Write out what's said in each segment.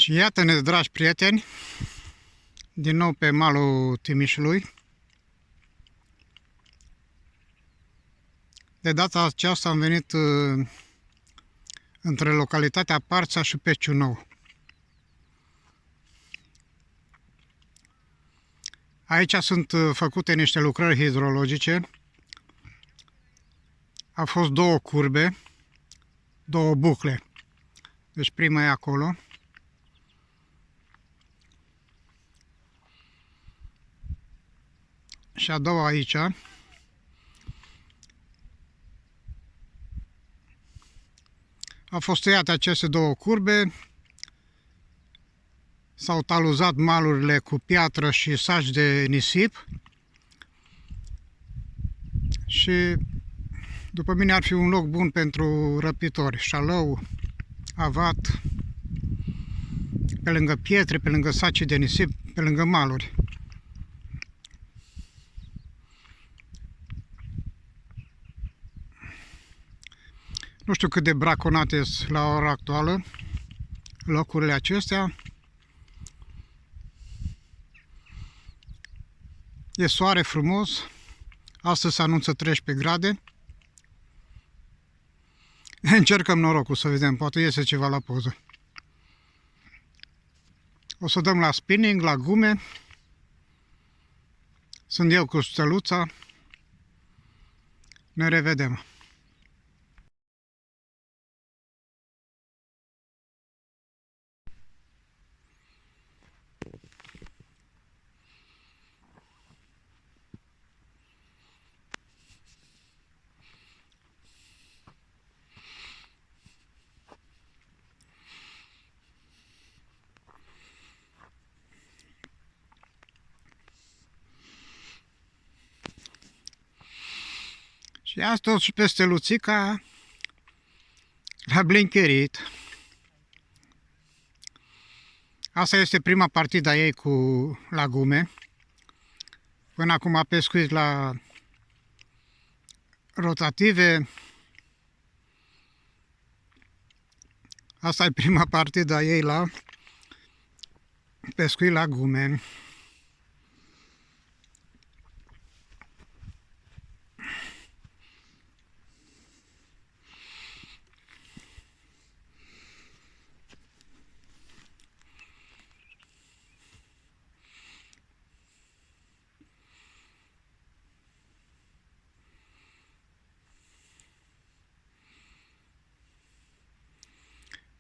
Și iată-ne, dragi prieteni, din nou pe malul Timișului. De data aceasta am venit între localitatea Parța și Peciunou. Aici sunt făcute niște lucrări hidrologice. Au fost două curbe, două bucle. Deci prima e acolo. Și a doua aici. Au fost tăiate aceste două curbe. S-au taluzat malurile cu piatră și saci de nisip. Și după mine ar fi un loc bun pentru răpitori. Șalău, avat, pe lângă pietre, pe lângă saci de nisip, pe lângă maluri. Nu știu cât de braconate sunt la ora actuală locurile acestea. E soare frumos. Astăzi se anunță 13 grade. Încercăm norocul să vedem, poate iese ceva la poză. O să dăm la spinning, la gume. Sunt eu cu Steluța. Ne revedem. Și astăzi și pe Steluțica l-a blincherit. Asta este prima partidă a ei cu lagume. Până acum a pescuit la rotative. Asta e prima partidă a ei la pescuit la gume.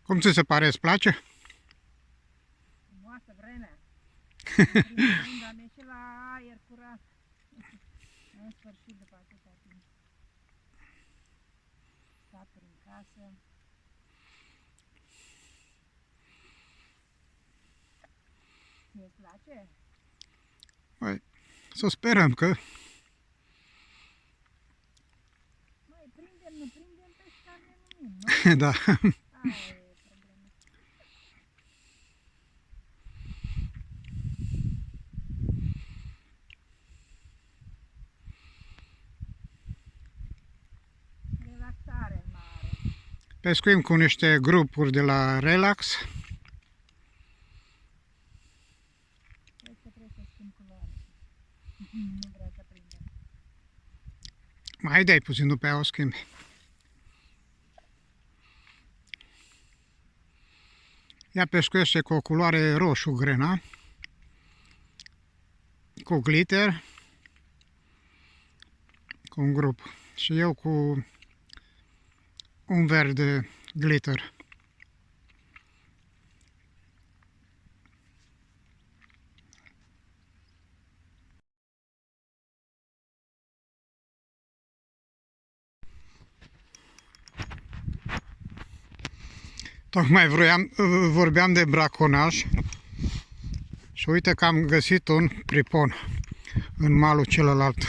Cum ți se pare? Îți place? Frumoasă vremea. În primul rând am ieșit la aer curat. În sfârșit după atâta timp. Stat prin casă. Ție-ți place? Păi, să sperăm că... Mai prindem, nu prindem, pescar ne numim, nu? Da. Aia e problema. Relaxare mare. Pescuim cu niște grupuri de la Relax. Cred că trebuie să schimb culoare. Nu vrea să prindem. Mai dai puțin, după aia o schimbi. Ea pescuiește cu o culoare roșu grena, cu glitter, cu un grup. Și eu cu un verde glitter. Tocmai vorbeam de braconaj și uite că am găsit un pripon în malul celălalt.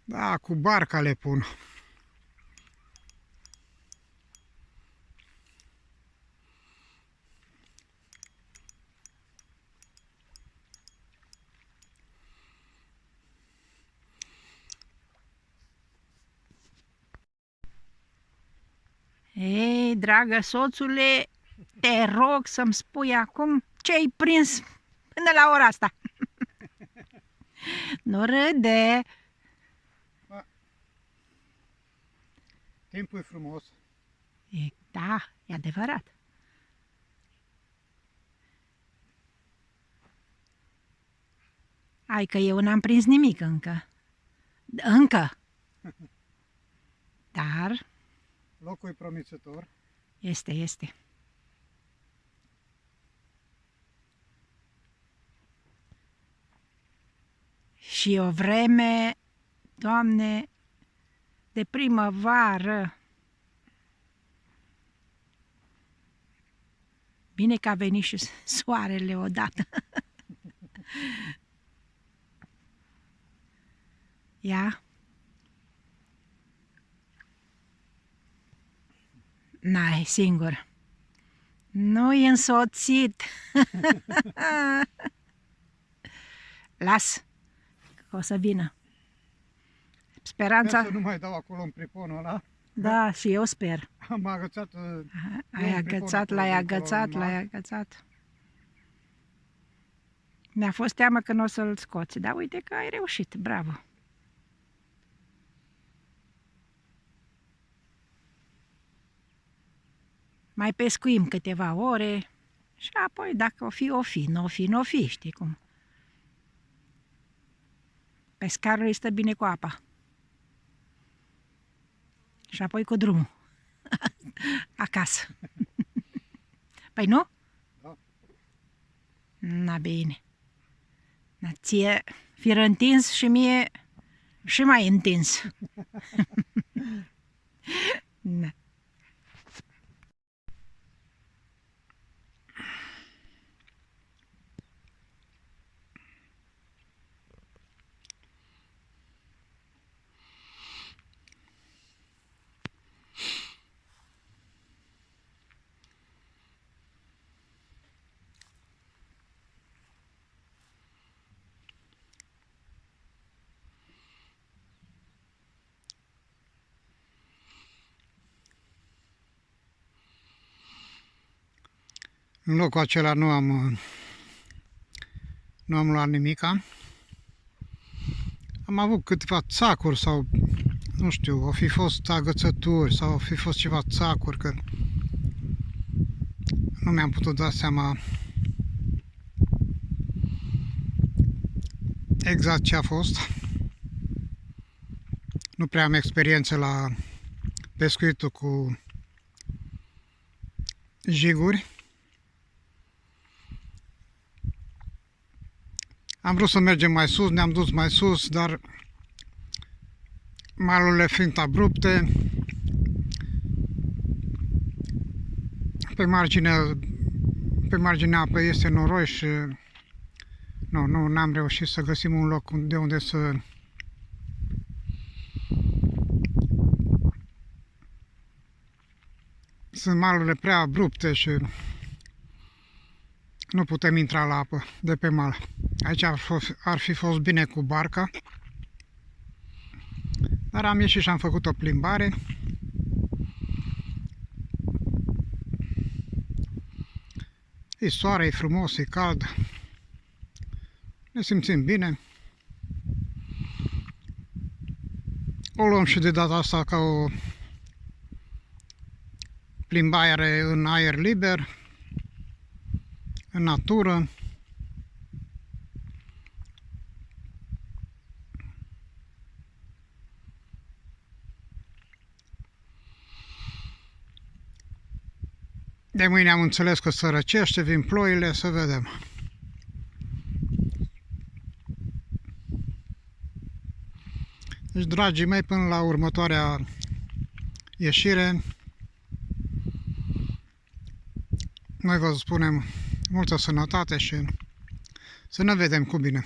Da, cu barca le pun. Ei, dragă soțule, te rog să-mi spui acum ce ai prins până la ora asta. Nu râde. Timpul e frumos. Da, e adevărat. Hai că eu n-am prins nimic încă. Încă. Dar Locul e promițător. este. Și o vreme, Doamne, de primăvară. Bine că a venit și soarele odată. Ia. N-ai, singur. Nu-i însoțit. Las, că o să vină. Speranța... Sper să nu mai dau acolo în priponul ăla. Da, și eu sper. Am agățat... Ai agățat, l-ai agățat. Mi-a fost teamă că nu o să-l scoți, dar uite că ai reușit, bravo. Mai pescuim câteva ore și apoi dacă o fi, nu o fi, știi cum. Pescarul îi stă bine cu apa. Și apoi cu drumul. Acasă. Păi nu? Da. Na bine. Na, ție fi întins și mie și mai întins. Na. În locul acela nu am luat nimica. Am avut câteva țacuri sau, nu știu, au fi fost agățături sau au fi fost ceva țacuri, că nu mi-am putut da seama exact ce a fost. Nu prea am experiență la pescuitul cu jiguri. Am vrut să mergem mai sus, ne-am dus mai sus, dar malurile fiind abrupte, pe marginea apei este noroi și n-am reușit să găsim un loc de unde să sunt malurile prea abrupte și nu putem intra la apă de pe mal. Aici ar fi fost bine cu barca, dar am ieșit și am făcut o plimbare. E soare, e frumos, e cald. Ne simțim bine. O luăm și de data asta ca o plimbare în aer liber, în natură. De mâine am înțeles că se răcește, vin ploile, să vedem. Deci, dragii mei, până la următoarea ieșire, noi vă spunem multă sănătate și să ne vedem cu bine.